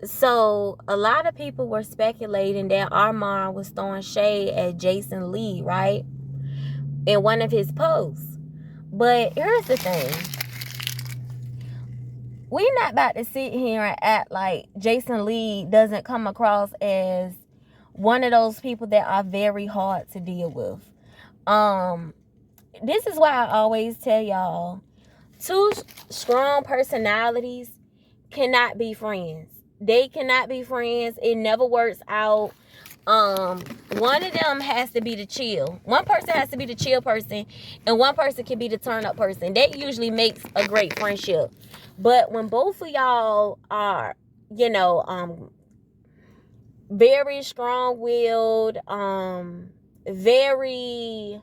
So a lot of people were speculating that Armon was throwing shade at Jason Lee, right? In one of his posts. But here's the thing. We're not about to sit here and act like Jason Lee doesn't come across as one of those people that are very hard to deal with. This is why I always tell y'all, two strong personalities cannot be friends. They cannot be friends. It never works out. One of them has to be the chill. One person has to be the chill person, and one person can be the turn up person. That usually makes a great friendship. But when both of y'all are, very strong-willed, very,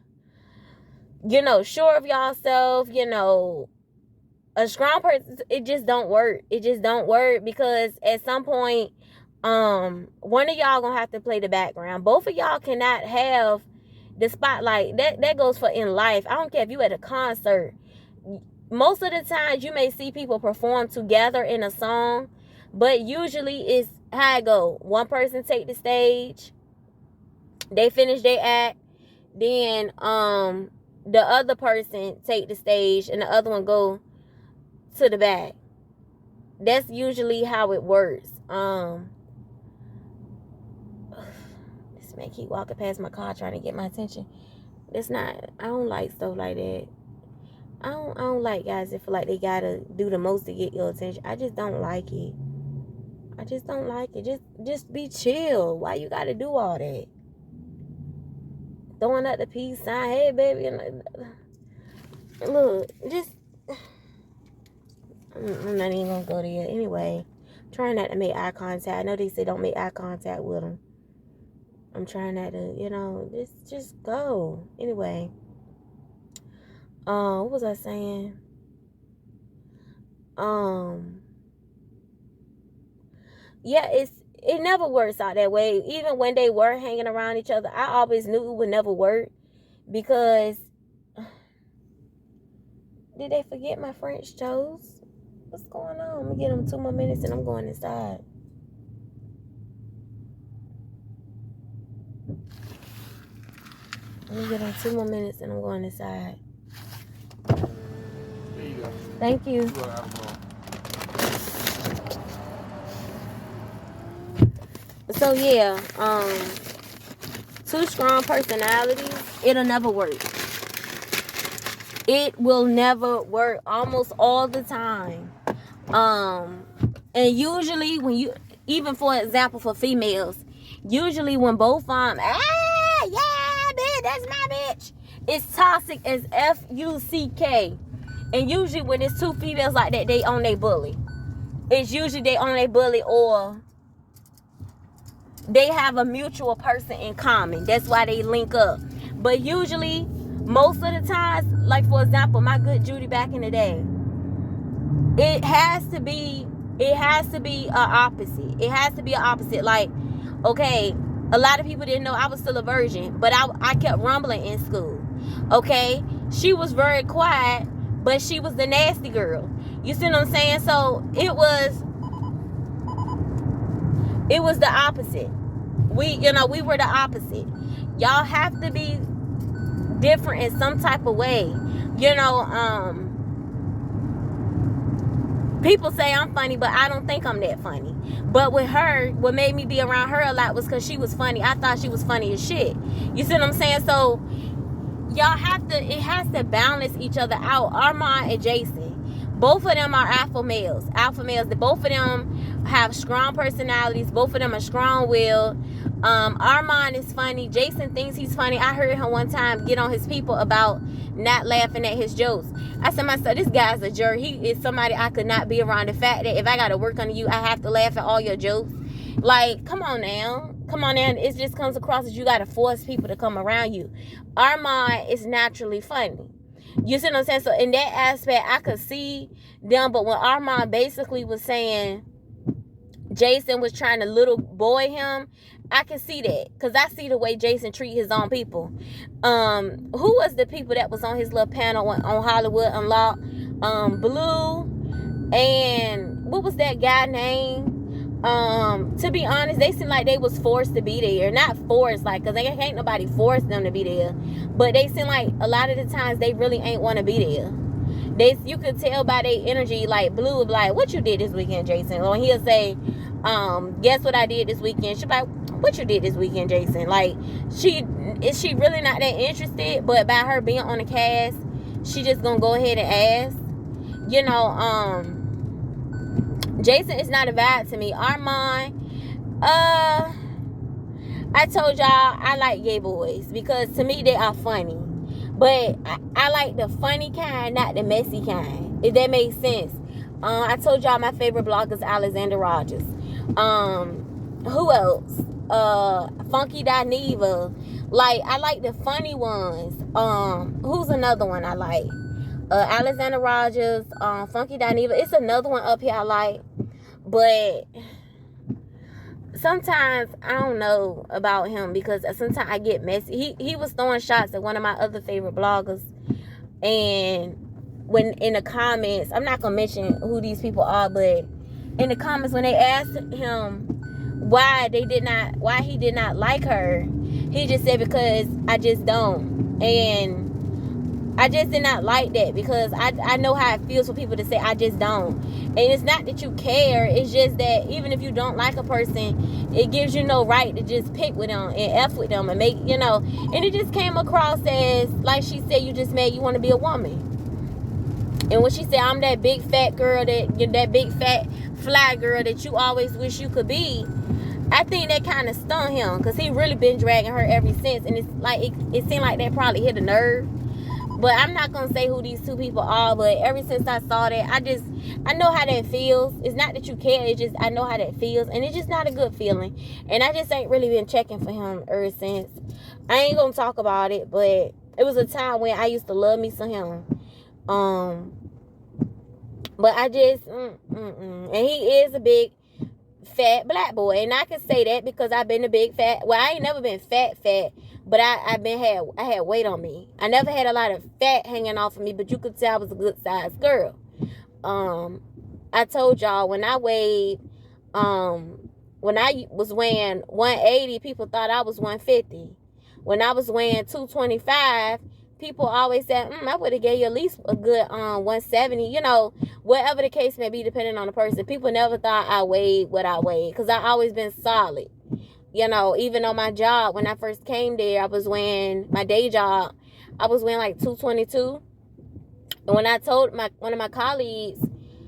sure of yourself, a strong person, it just don't work. It just don't work, because at some point, one of y'all gonna have to play the background. Both of y'all cannot have the spotlight. That goes for in life. I don't care if you at a concert. Most of the times you may see people perform together in a song, but usually it's how it go. One person take the stage, they finish their act, then the other person take the stage and the other one go to the back. That's usually how it works. This man keep walking past my car trying to get my attention. I don't like stuff like that. I don't like guys that feel like they gotta do the most to get your attention. I just don't like it. I just don't like it. Just be chill. Why you gotta do all that? Throwing up the peace sign, hey baby, look, just I'm not even gonna go there. Anyway, I'm trying not to make eye contact. I know they say don't make eye contact with them. I'm trying not to, just go. Anyway, what was I saying? Yeah, it never works out that way. Even when they were hanging around each other, I always knew it would never work, because did they forget my French toast? What's going on? I'm gonna get them 2 more minutes and I'm going inside. I'm gonna get them 2 more minutes and I'm going inside. There you go. Thank you. So yeah, two strong personalities, it'll never work. It will never work almost all the time. And usually when even for example for females, usually when both yeah, bitch, that's my bitch, it's toxic as F-U-C-K. And usually when it's two females like that, they own their bully. It's usually they own their bully, or they have a mutual person in common. That's why they link up. But usually, most of the times, like for example, my good Judy back in the day, it has to be a opposite. It has to be an opposite. Like, okay, a lot of people didn't know I was still a virgin, but I kept rumbling in school. Okay, she was very quiet, but she was the nasty girl. You see what I'm saying? So it was the opposite. We were the opposite. Y'all have to be different in some type of way. People say I'm funny, but I don't think I'm that funny. But with her, what made me be around her a lot was because she was funny. I thought she was funny as shit. You see what I'm saying? So it has to balance each other out. Armon and Jason, both of them are alpha males. Both of them have strong personalities. Both of them are strong-willed. Armon is funny. Jason thinks he's funny. I heard him one time get on his people about not laughing at his jokes. I said to myself, this guy's a jerk. He is somebody I could not be around. The fact that if I got to work under you, I have to laugh at all your jokes. Like, come on now. It just comes across as you got to force people to come around you. Armon is naturally funny. You see what I'm saying? So in that aspect, I could see them. But when Armon basically was saying Jason was trying to little boy him, I can see that, because I see the way Jason treat his own people. Who was the people that was on his little panel on Hollywood Unlocked? Blue, and what was that guy name? To be honest, they seem like they was forced to be there. Not forced, like, because ain't nobody forced them to be there. But they seem like a lot of the times they really ain't want to be there. You could tell by their energy, like Blue was like, what you did this weekend, Jason? Or he'll say, guess what I did this weekend? She's like, what you did this weekend, Jason? Like, she really not that interested, but by her being on the cast, she just gonna go ahead and ask. You know, Jason is not a vibe to me. Armon, I told y'all I like gay boys because to me they are funny. But I like the funny kind, not the messy kind. If that makes sense. I told y'all my favorite blogger is Alexander Rogers. Who else? Funky Dineva. Like, I like the funny ones. Who's another one I like? Alexander Rogers, Funky Dineva. It's another one up here I like. But sometimes I don't know about him because sometimes I get messy. He was throwing shots at one of my other favorite bloggers, and when in the comments, I'm not gonna mention who these people are, but in the comments when they asked him why he did not like her, he just said because I just don't. And I just did not like that because I know how it feels for people to say I just don't. And it's not that you care, it's just that even if you don't like a person, it gives you no right to just pick with them and F with them and make, you know. And it just came across as, like she said, you just mad you want to be a woman. And when she said, I'm that big fat girl, that big fat fly girl that you always wish you could be, I think that kind of stung him because he really been dragging her ever since. And it's like, it seemed like that probably hit a nerve. But I'm not going to say who these two people are. But ever since I saw that, I know how that feels. It's not that you care. It's just I know how that feels. And it's just not a good feeling. And I just ain't really been checking for him ever since. I ain't going to talk about it. But it was a time when I used to love me some him. But I just, and he is a big fat black boy. And I can say that because I've been a big fat, well, I ain't never been fat, but I had weight on me. I never had a lot of fat hanging off of me, but you could tell I was a good sized girl. I told y'all when I weighed, when I was weighing 180, people thought I was 150. When I was weighing 225, people always said, I would have gave you at least a good 170, you know, whatever the case may be, depending on the person. People never thought I weighed what I weighed because I always been solid. You know, even on my job, when I first came there, I was weighing, my day job, I was weighing like 222. And when I told one of my colleagues,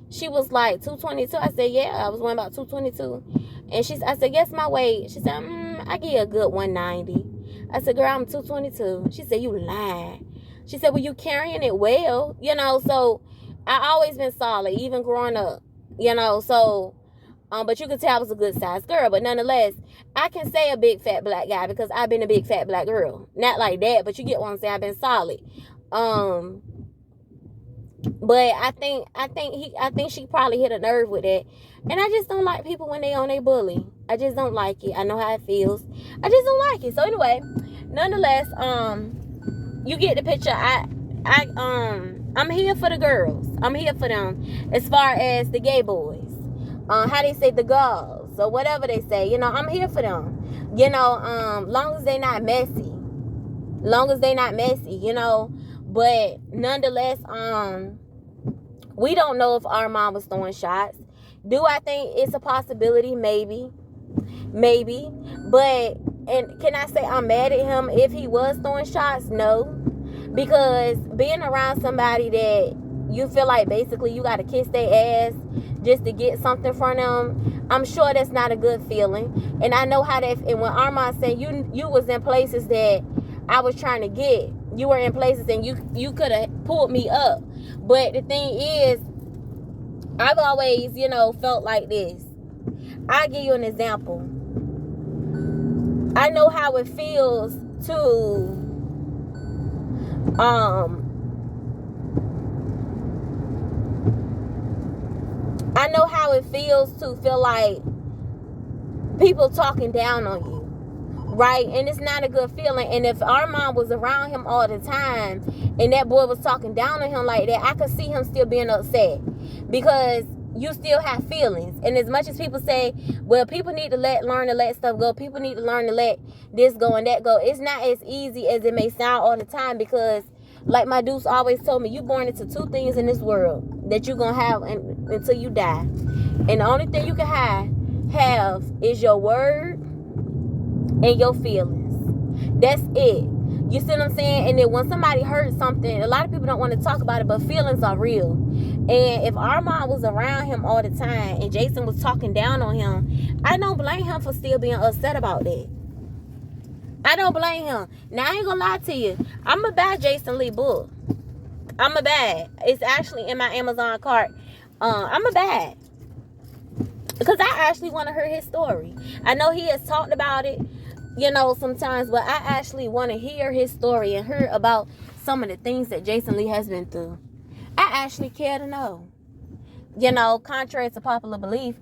she was like, 222? I said, yeah, I was weighing about 222. And I said, guess my weight. She said, I give you a good 190. I said, girl, I'm 222. She said, you lied. She said, well, you carrying it well, you know, so I always been solid, even growing up, you know, so, but you could tell I was a good sized girl, but nonetheless, I can say a big fat black guy because I've been a big fat black girl. Not like that, but you get what I'm saying. I've been solid. But I think she probably hit a nerve with that. And I just don't like people when they on a bully. I just don't like it. I know how it feels. I just don't like it. So anyway, nonetheless, you get the picture. I'm here for the girls. I'm here for them as far as the gay boys. How they say the girls or whatever they say. You know, I'm here for them. You know, long as they not messy. You know. But nonetheless, we don't know if Armon was throwing shots. Do I think it's a possibility? Maybe. But, and can I say I'm mad at him if he was throwing shots? No. Because being around somebody that you feel like basically you got to kiss their ass just to get something from them, I'm sure that's not a good feeling. And I know how that, and when Armon said you was in places that I was trying to get, you were in places and you could have pulled me up. But the thing is, I've always, you know, felt like this. I'll give you an example. I know how it feels to I know how it feels to feel like people talking down on you. Right? And it's not a good feeling. And if Armon was around him all the time and that boy was talking down on him like that, I could see him still being upset. Because you still have feelings. And as much as people say, well, people need to learn to let stuff go, people need to learn to let this go and that go, it's not as easy as it may sound all the time, because like my deuce always told me, you born into two things in this world that you're gonna have until you die. And the only thing you can have is your word and your feelings. That's it. You see what I'm saying? And then when somebody hurts something, a lot of people don't want to talk about it, but feelings are real. And if Armon was around him all the time and Jason was talking down on him, I don't blame him for still being upset about that. I don't blame him. Now, I ain't gonna lie to you. I'm a bad Jason Lee book. I'm a bad. It's actually in my Amazon cart. I'm a bad. Because I actually want to hear his story. I know he has talked about it, sometimes, but I actually want to hear his story and hear about some of the things that Jason Lee has been through. I actually care to know. Contrary to popular belief,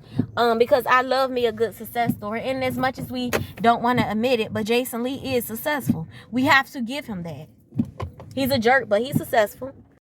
because I love me a good success story. And as much as we don't want to admit it, but Jason Lee is successful. We have to give him that. He's a jerk, but he's successful.